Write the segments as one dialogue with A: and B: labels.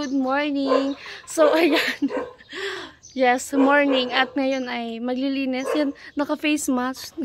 A: good morning. So, ayan. Yes, morning. At ngayon ay maglilinis. Yan, naka-face mask.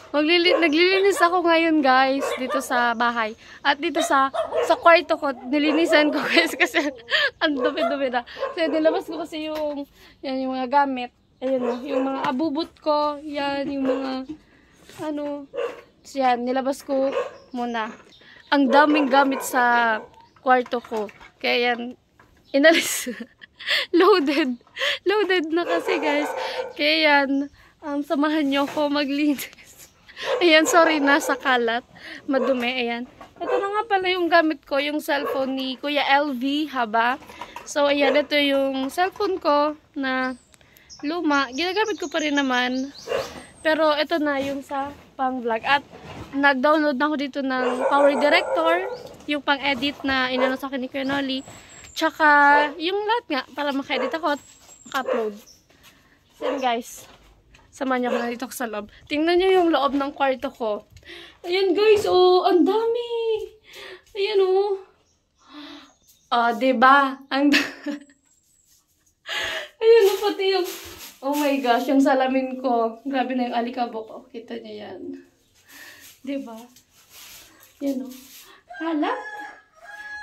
A: Naglilinis ako ngayon, guys, dito sa bahay. At dito sa kwarto ko, nilinisan ko, guys, kasi ang dumi-dumi na. So, nilabas ko kasi yung mga gamit. Ayan, yung mga abubot ko. Yan, yung mga, so, yan, nilabas ko muna. Ang daming gamit sa kwarto ko. Kaya yan, inalis. Loaded na kasi, guys. Kaya yan, samahan nyo ako maglinis. Ayan, sorry, nasa kalat. Madumi, ayan. Ito na nga pala yung gamit ko, yung cellphone ni Kuya LV, haba. So, ayan, ito yung cellphone ko na luma. Ginagamit ko pa rin naman. Pero, ito na yung sa pang-vlog. At, nag-download na ako dito ng Power Director, yung pang-edit na inano sa akin ni Kuya Nolly. Tsaka, yung lahat nga, para maka-edit ako at maka-upload. So, yun, guys. Samahan niyo ako na dito sa loob. Tingnan niyo yung loob ng kwarto ko. Ayan, guys. Oh, ang dami. Ayan, oh. Diba? Ang ayan, oh, pati yung, oh my gosh, yung salamin ko. Grabe na yung alikabok ko. Kita niyo yan. Diba? Yan, oh. Hala.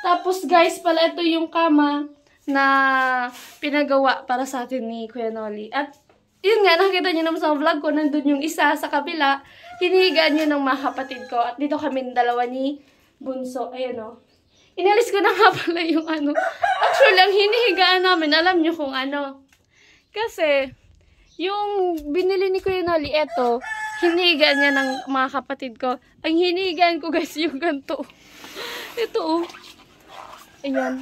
A: Tapos, guys, pala ito yung kama na pinagawa para sa atin ni Kuya Nolly. At, yun nga, nakita niyo naman sa vlog ko, nandun yung isa sa kabila. Hinihigaan niyo ng mga kapatid ko. At dito kami dalawa ni Bunso. Ayan, o. Inalis ko na nga pala yung Actually, ang hinihigaan namin, alam niyo kung ano. Kasi, yung binili ni Kuya Nolly, eto, hinihigaan niya ng mga kapatid ko. Ang hinihigaan ko, guys, yung ganito. Ito, oh. Ayan.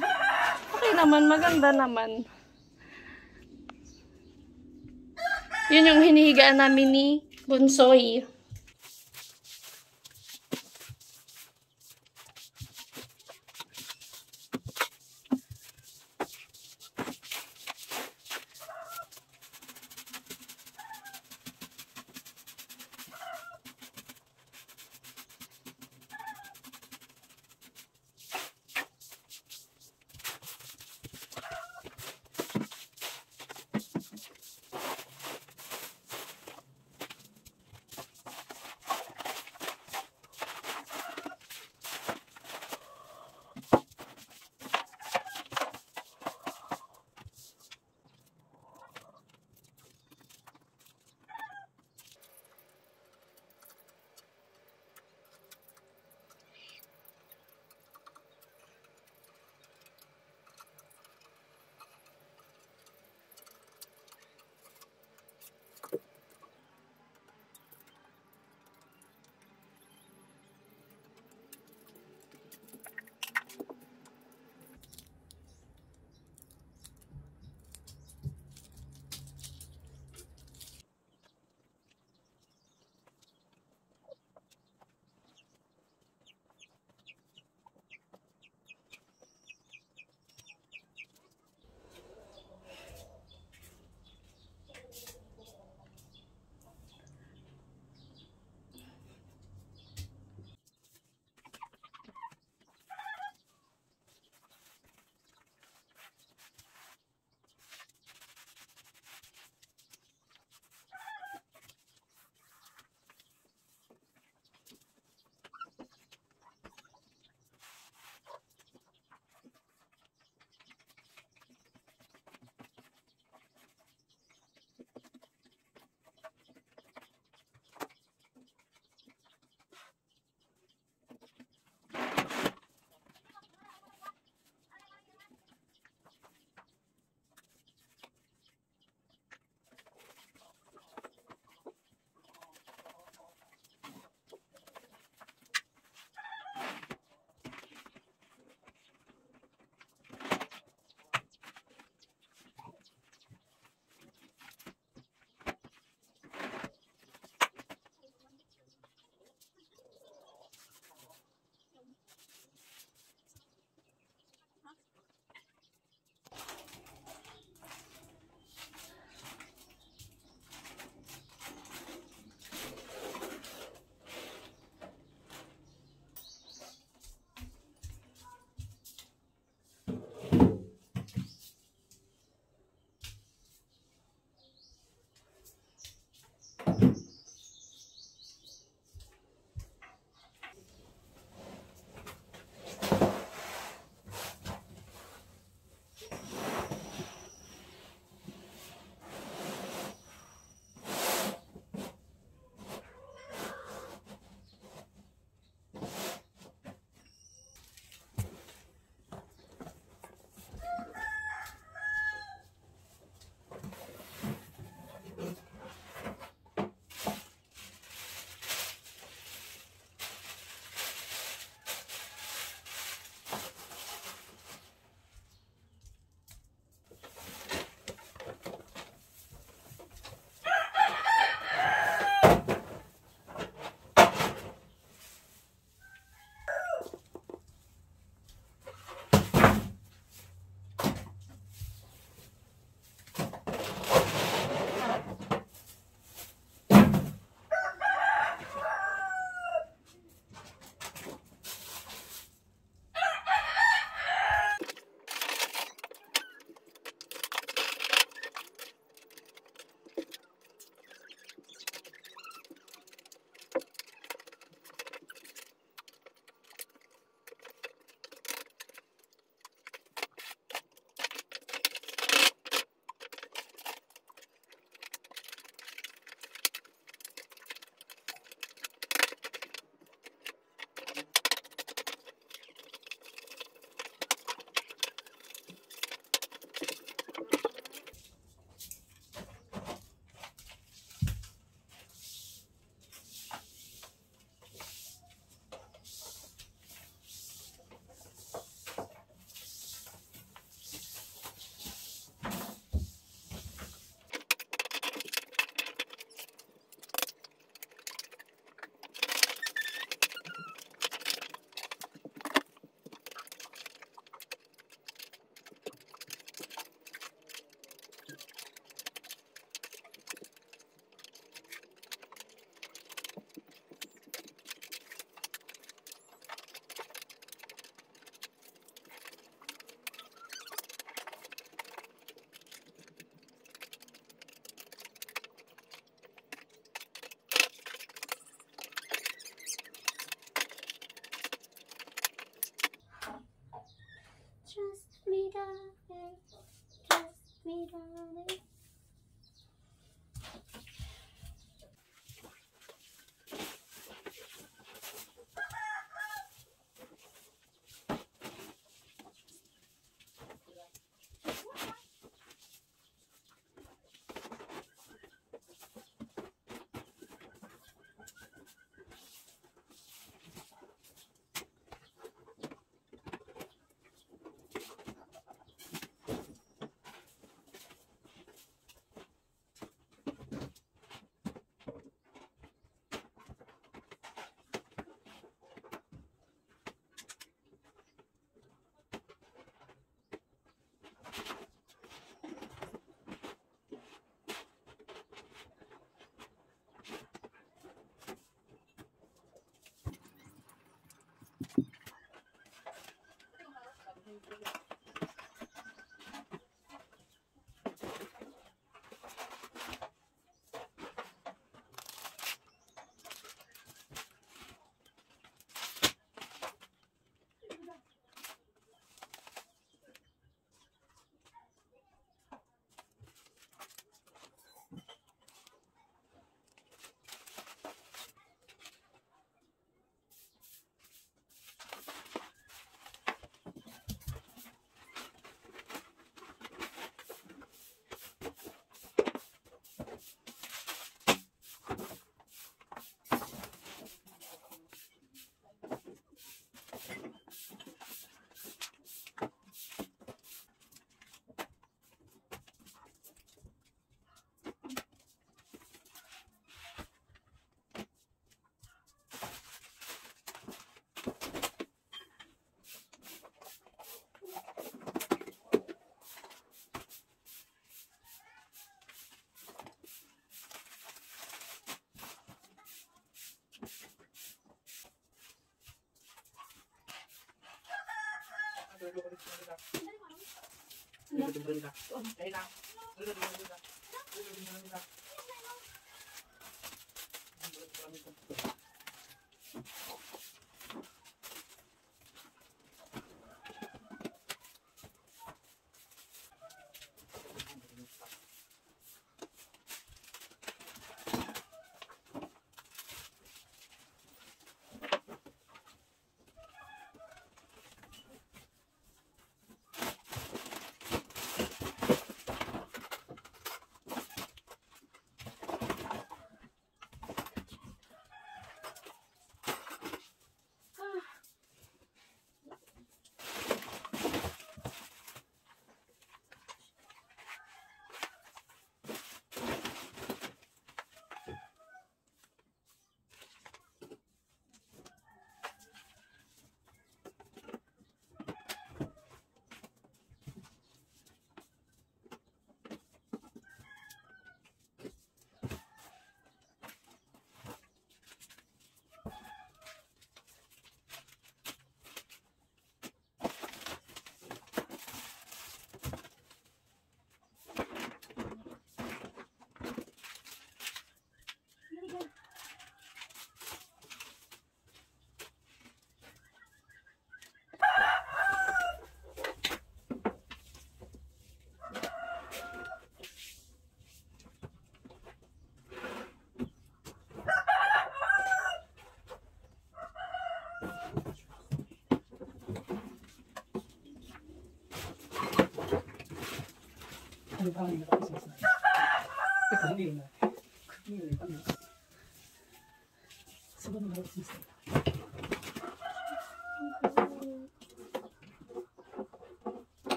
A: Okay naman, maganda naman. Yun yung hinihigaan namin ni Bunsoy.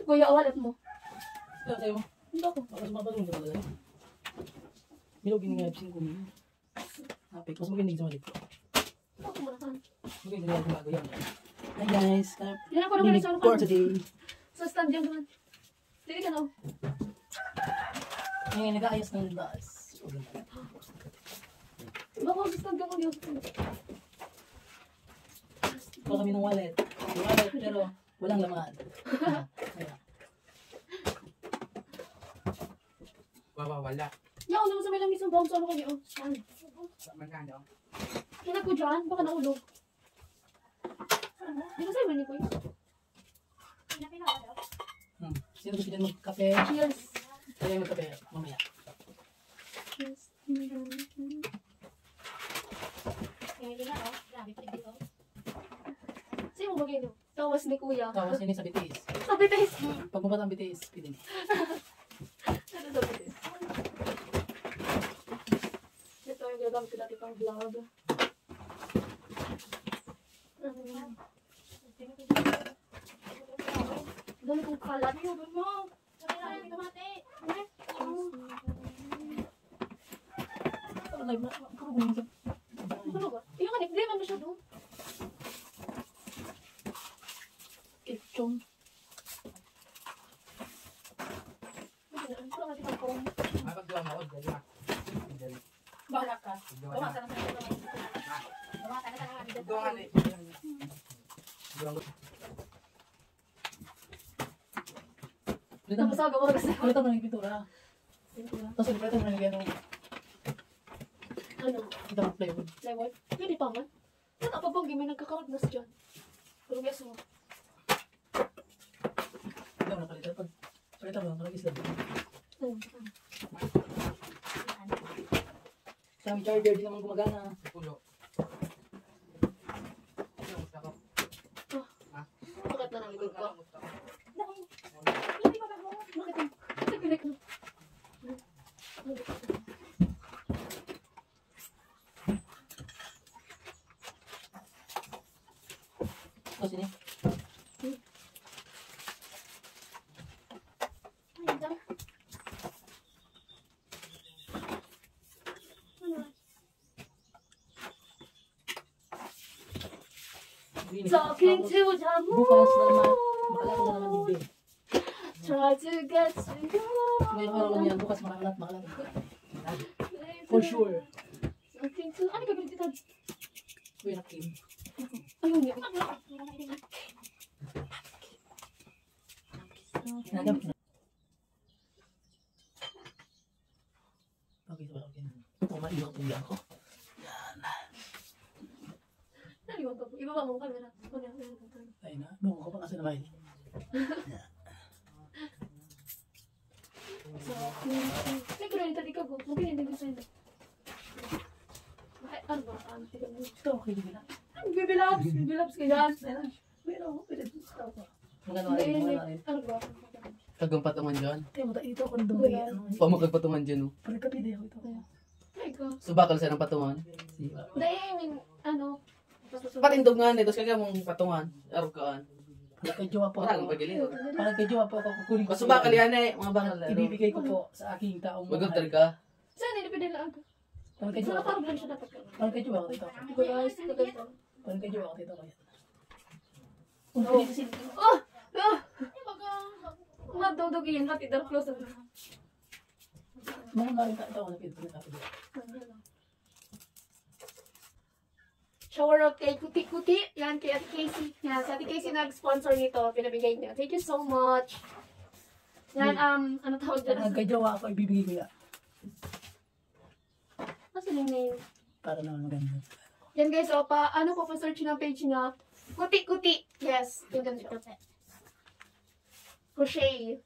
A: Kuya, wallet mo.
B: Ito, tayo mo.
A: Hindi ako.
B: Mas mapalong ka pala. Milog yung nga absin ko. Hapik, mas maganda yung dito.
A: Ako muna ka.
B: Maganda yung bago yan. Hi guys.
A: Yan ako naman sa
B: For today.
A: Sa stand yan naman. Dili ka na.
B: Ngayon, nag-aayos ng bus.
A: Baka sa stand ka ko niyo.
B: Kuha kami ng wallet. Wallet, pero walang laman.
C: Wala.
A: Yan, ano sa may lamis ng bounce, ano ko niyo? Saan?
C: Magkano?
A: Kinag ko dyan, baka naulog. Di ba sa'yo man ni Kuya?
B: Sino gusto dyan magkape?
A: Cheers.
B: Kaya magkape mamaya.
A: Cheers. Sino mo bagay no? Tawas ni Kuya.
B: Tapos yun sa BTS.
A: Sabi tayo.
B: Pag pumunta ang BTS, pwede.
A: Ano sabi tayo? Ito yung gagamit ko dati pang vlog. Dami kong kalat. Ano mo? Ano ba? Yung kanip, di man masyado. Kitchong.
C: Mapagdawa mo, dali na.
A: Bahala ka.
C: Gawa ka na sa Gawa ka na.
B: Palitan mo.
A: Tapos agaw kasi.
B: Palitan mo ng pintura. Tapos palitan mo ng gano'ng
A: Ano?
B: ito ng plywood.
A: Plywood? Pwede pa man. Ano pa bang may nagkakaragnas dyan? Pero guess mo.
B: Ito mo na palitan. Palitan mo, maragis lang. Sa aming charger, di naman gumagana.
C: Pulo.
A: Bakit na nang likod ko?
B: Tapos ini.
A: Talking to the
B: Bukas na naman,
A: moon.
B: makalat na naman dito.
A: Try to get to you.
B: Ngayong araw lang yan, bukas makalat. For sure.
A: Talking to... Ano ka dito?
B: Uy, nakin.
A: Ayun yun.
B: Nagamit na. Okay, okay. Maliwag po yan ko.
A: Naliwan ko. Ibaba mo ang camera.
B: Ay na, nung ko pa kasi naman.
A: So, may kulang tadi ka po. Mungkin hindi ko sa'yo. Ano ba?
B: Ito, okay, hindi na.
A: Bibilabs ka yan.
B: Pero, pwede ito sa tao. Magano rin.
A: Ano ba?
C: Kagang patungan dyan.
B: Ito, ito ako nandun kay ano.
C: Pamakag patungan dyan, oh.
B: Pagkapide ako ito.
A: Ay ko.
C: Subakal sa ng patungan.
A: Dahil, I mean, ano?
C: Patindog nga nito, kaya mong patungan. Arukaan.
B: Pagkadyowa po
C: Parang
B: ako.
C: pagilid.
B: Pagkadyowa po ako, kukunin ko.
C: Masubakal yan eh, mga bakal.
B: Ibibigay ko po sa aking taong
C: Magdagdag ka.
A: Saan hindi pwede lang ako? Sa
B: Pagkadyowa ako.
A: nakarap lang siya dapat ka.
B: Pagkadyowa ako dito.
A: Guys, kaganda.
B: Pagkadyowa ako dito kaya.
A: Oh! Oh! Madudog yun. Hatid ang close.
B: Mga nga rin ito ako napito.
A: Shower out kay Kuti-Kuti. Yan, kay Ate Casey. Yan, si Ate Casey nag-sponsor nito. Pinabigay niya. Thank you so much. Yan, ano tawag dyan?
B: Pagkadyowa ako, ibibigay ko yan.
A: Ano yung name?
B: Para naman maganda.
A: Yan guys, o ano po, pa-search ng page niya. Kuti-Kuti. Yes, yung ganito. Crochet.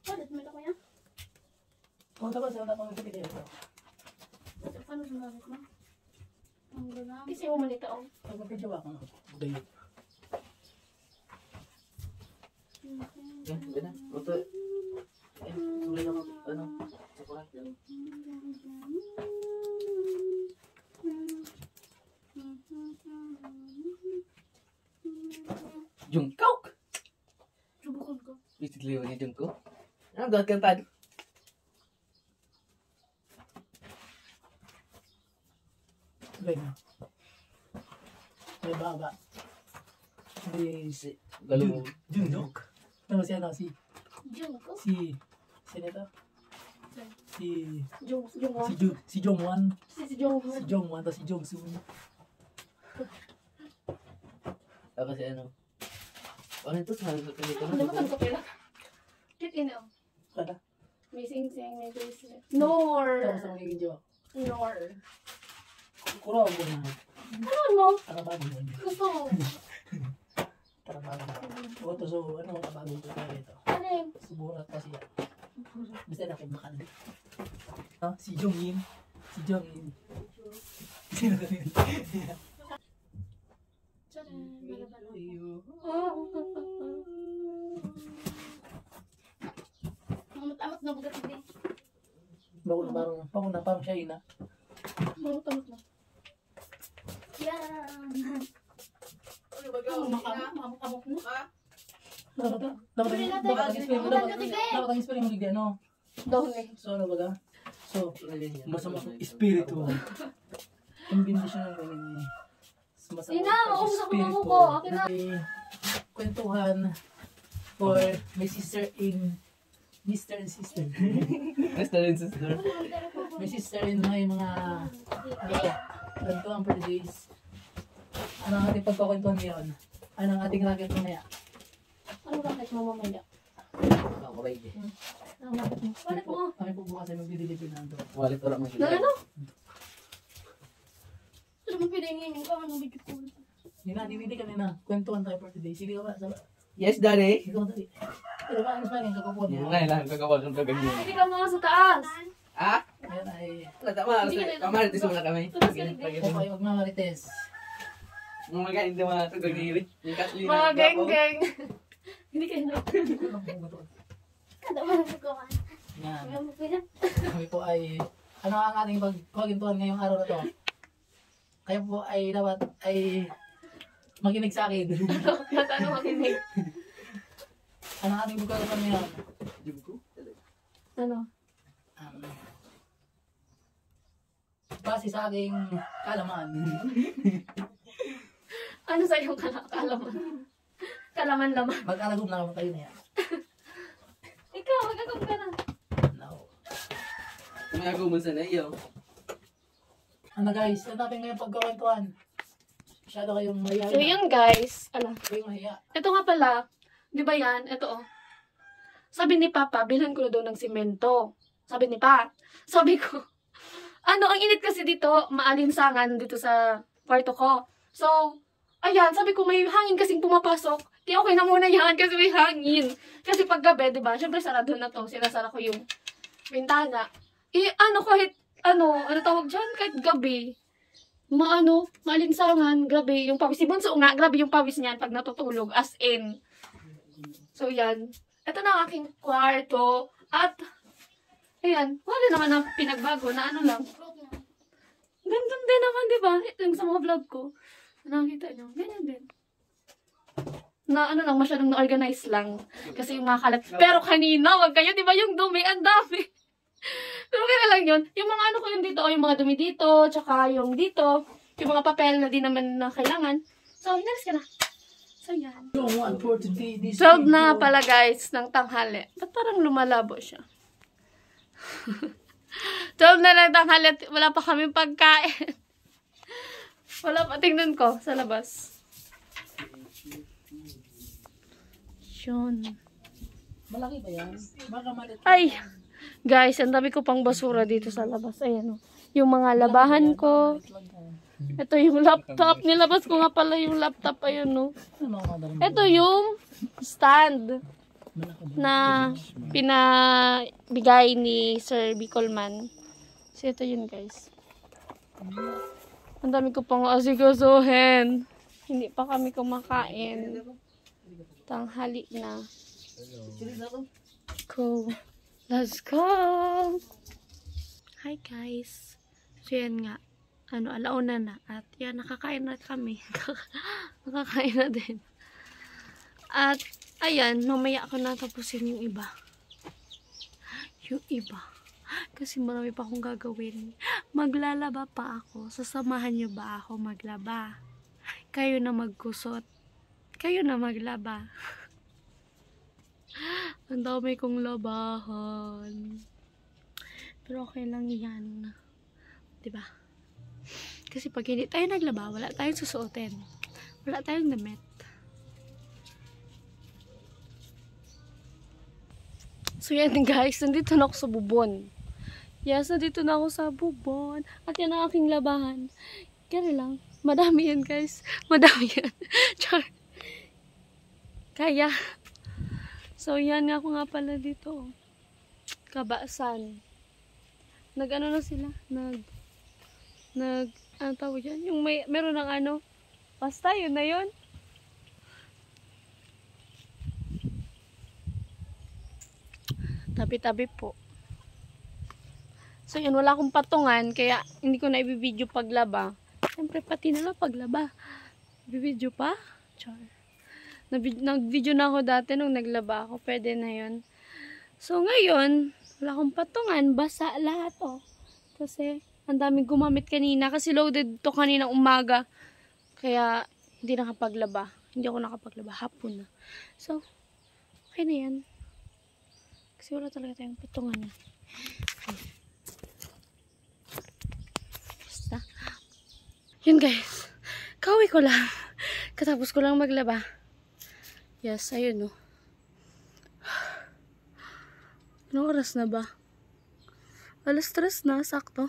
A: Paano mo yan?
B: Kung tapos, wala akong ibibigay ito.
A: Paano sumabot mo? Kasi mo malita o.
B: Pagkadyowa ako, gayo.
C: Yan, yan na. Ito. Sulit ako. Ano? Chocolate. Jungkook!
A: Subukan ko.
C: Bisit liwa niya Jungkook. Ano gawat kantad?
B: Gayo. May baba. Hindi si
C: Galong.
B: Jungkook. Ano si ano?
A: Jungko?
B: Sino ito? Si
A: Jungwan.
B: Si Jongwan.
A: Si Jungwan.
B: Si Jongwan, tapos si Jongsun.
C: Ako si ano. Ano ito? Sabi sa pelikula.
A: Ano naman ko pala? Kit ina.
B: Wala.
A: May sing-sing, may bracelet. Nor!
B: Tapos ang magiging jowa.
A: Nor.
B: Kuro mo na.
A: Ano mo?
B: Tarabago mo.
A: Gusto mo?
B: Tarabago mo. O, to, so, ano ang tabago ko tayo ito?
A: Ano yun?
B: Suburat kasi yan. Basta na kay Bakal. Si Jongin. Si Jongin. Sino ka rin?
A: Tcharan! Malaban. Amot-amot na bugat din.
B: Parang siya ina.
A: Amot-amot na. Yan! Amot-amot na.
B: Dapat ang spelling mo ligyan, no?
A: Dahon eh.
B: So, ano baga? So, masama spiritual. Combination ng masama
A: Ina, maubos ako ng buko. Akin na.
B: Kwentuhan for my sister in Mr. and Sister.
C: Sister and sister.
B: My sister in my mga kwentuhan for the days. Ano ang ating pagkakwentuhan ngayon? Ano ang ating racket mamaya?
A: Ano ba kahit mo mamaya?
C: Ako ba hindi?
A: Palit mo.
B: Kami po bukas ay magdideliver na ito.
C: Walit wala mo.
A: Na ano? Ano mo pinahingin ko? Anong video ko?
B: Hindi kanina. Kwentuhan tayo for today. Sige ka ba?
C: Yes, daddy.
B: Ikaw dali. Pero ba, ano sa kakapuan mo?
C: Ngayon lang, kagawal ng kaganyan.
A: Hindi ka mga sa taas.
C: Ah?
B: Ayan ay...
C: Wala, tama. Kamaritis muna kami.
B: Okay, huwag mga marites.
C: Mga mga hindi mga ito gagawin.
A: Mga geng-geng. Hindi kayo na.
D: Kada man ko man.
B: Yan.
D: Ano mo pila?
B: Kami po ay... Ano ang ating pagkwentuhan ngayong araw na to? Kayo po ay dapat ay makinig sa akin.
A: Ano makinig?
B: Ang ating buka naman yan.
C: Jugo?
A: Ano?
B: Base sa aking kalaman.
A: Ano sa iyong kalaman? Kalaman laman.
B: Mag-alagom lang kayo na yan.
A: Ikaw, magagawin ka na.
B: No.
C: Tumagaw mo sa iyo.
B: Ano guys, ano natin ngayon pagkakwentuhan? Masyado kayong mahihayin.
A: So yun guys, ano?
B: Kayong mahiya.
A: Ito nga pala, di ba yan? Ito oh. Sabi ni Papa, bilhan ko na daw ng simento. Sabi ni Pa. Sabi ko, ano, ang init kasi dito, maalinsangan dito sa kwarto ko. So, ayan, sabi ko may hangin kasing pumapasok. Di okay na muna yan kasi may hangin. Kasi pag gabi, di ba? Syempre sarado na to. Sinasara ko yung bintana. Ano kahit, ano tawag dyan? Kahit gabi. Maalinsangan, grabe yung pawis. Si Bunso nga, grabe yung pawis niyan pag natutulog. As in. So, yan. Ito na ang aking kwarto. At, ayan, wala naman ang pinagbago na ano lang. Ganun din naman, di ba? Yung sa mga vlog ko. Nakikita nyo, ganyan din. Na ano lang, masyadong na-organize lang. Kasi yung mga kalat. Pero kanina, wag kayo, di ba yung dumi, ang dami. Pero kaya lang yun. Yung mga ano ko yun dito, o yung mga dumi dito, tsaka yung dito, yung mga papel na di naman na kailangan. So, inalis ka na. So, yan.
B: So, one for today, this
A: 12 na
B: video.
A: pala guys, ng tanghali. Ba't parang lumalabo siya? 12 na lang tanghali, wala pa kaming pagkain. Wala pa, tingnan ko sa labas. Yun.
B: Malaki ba yan? Baka malit.
A: Ay! Guys, ang dami ko pang basura dito sa labas. Ayan o. Yung mga labahan ko. Ito yung laptop. Nilabas ko nga pala yung laptop. Ayun o. Ito yung stand na pinabigay ni Sir Bicolman. So, ito yun guys. Ang dami ko pang asigasuhin. Hindi pa kami kumakain. Tanghali na. Go. Let's go! Hi guys. So yan nga. Alauna na. At yan, nakakain na kami. Nakakain na din. At, ayan, mamaya ako natapusin yung iba. Yung iba. Kasi marami pa akong gagawin. Maglalaba pa ako. Sasamahan nyo ba ako maglaba? Kayo na magkusot. Kayo na maglaba. Ang dami kong labahan. Pero okay lang yan. Diba? Kasi pag hindi tayo naglaba, wala tayong susuotin. Wala tayong damit. So yan guys, nandito na ako sa bubon. Yes, nandito na ako sa bubon. At yan ang aking labahan. Kaya lang, madami yan guys. Madami yan. Char. Kaya. So yan ako nga pala dito. Kabasan. Nag-ano na sila? Ano tawag yan? Yung meron ng ano? Basta yun na yun. Tabi-tabi po. So yun, wala akong patungan. Kaya hindi ko na i-video paglaba. Siyempre pati na lang paglaba. I-video pa? Char. Nag-video na ako dati nung naglaba ako. Pwede na yun. So ngayon, wala akong patungan. Basa lahat oh. Kasi ang daming gumamit kanina. Kasi loaded to kanina umaga. Kaya hindi nakapaglaba. Hindi ako nakapaglaba. Hapon na. So, okay na yan. Kasi wala talaga tayong patungan. Basta. Yun guys. Kawi ko lang. Katapos ko lang maglaba. Yes, ayun oh. Anong oras na ba? Alas 3 na, sakto.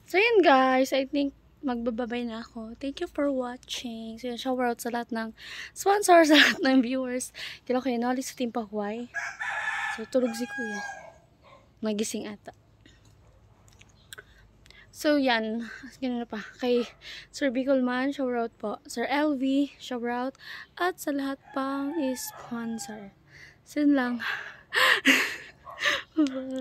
A: So yun guys, I think magbababay na ako. Thank you for watching. So yun, shout out sa lahat ng sponsors, sa lahat ng viewers. Kilo kayo noli sa Team Pahuay. So tulog si Kuya. Nagising ata. So yan, ganun na pa. Kay Sir Bicolman, shout out po. Sir LV, shout out. At sa lahat pang sponsor. So yun lang. Bye.